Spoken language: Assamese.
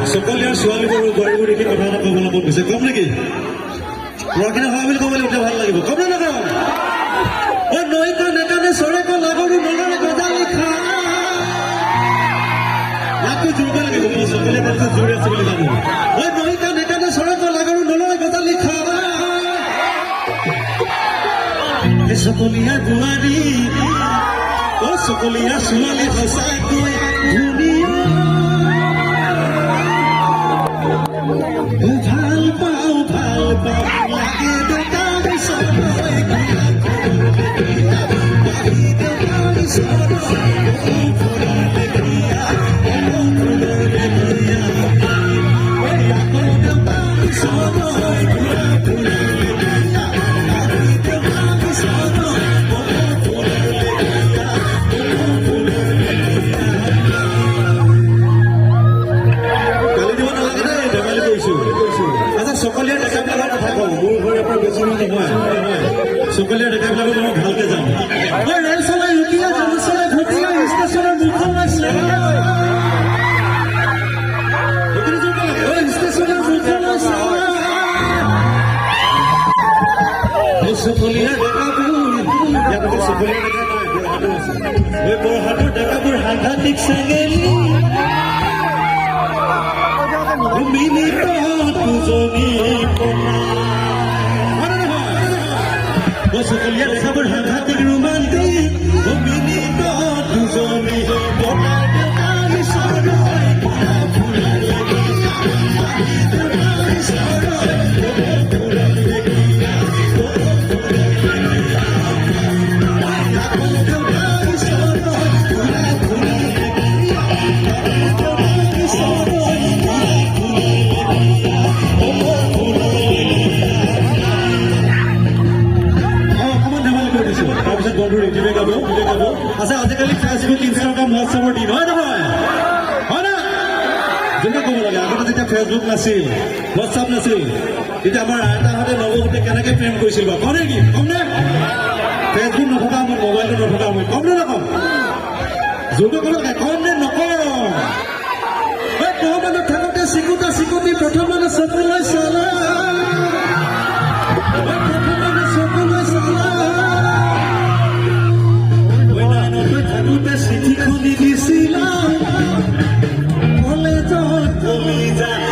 সকলীয়াৰ ছোৱালীবোৰ বোৱাৰীবোৰ দেখি কথা এটা ক'বলৈ মন গৈছে কম নেকি ৰখিনা হোৱা বুলি ক'বলৈ উঠে ভাল লাগিব কম নে নকম অ নৈকা নেকানে চৰেক লাগৰু নলৰে গজালি খা ইয়াকো জোৰব লাগিব মই সকলীয়া কথা জোৰ আছে বুলি জানো অ নৈকা নেকানে চৰেক লাগৰু নলৰে গজালি খা সকলীয়া বোৱাৰী অ সকলীয়া ছোৱালী সঁচাকৈ ধুনীয়া ভাল পাওঁ লাগে দেউতাৰ সকলীয়া ডেকাবিলাকৰ কথা কওঁ মোৰ ঘৰৰ পৰা বেছি দূৰ নহয় সকলীয়া ডেকাবিলাকক মই ভালকে যাম মই ৰেল চলাই ৰুটিয়া জাল চলাই ঘটিয়া ষ্টেচনৰ মুখখন ষ্টেচনৰ মুখখন সকলীয়া ডেকাবোৰ সকলীয়া ডেকা নাই বৰহাটো আছে এই বৰহাটোৰ ডেকাবোৰ সাংঘাতিক চেঙেলি মিনিট দুজনী সকলীয়া দেখাবোৰ সাংঘাতিক ৰোমান্টিক মিনিট দুজনী আচ্ছা আজিকালি ফেচবুক ইনষ্টাগ্ৰাম হোৱাটছএপৰ দিন হয় নহয় হয় না যোনে ক'ব লাগে আগতে যেতিয়া ফেচবুক নাছিল হোৱাটছএপ নাছিল তেতিয়া আমাৰ আইতাহঁতে নৱহঁতে কেনেকৈ প্ৰেম কৰিছিল বা কম নেকি কম নে ফেচবুক নথকা মোৰ মোবাইলটো নথকা মই কম নে নকম যোনে ক'ব লাগে কম নে নকম মানুহ থাকোঁতে চিকুটি প্ৰথম মানুহ চকুলৈ চালা চিঠিখনি দিছিলা কলেজত কলিজা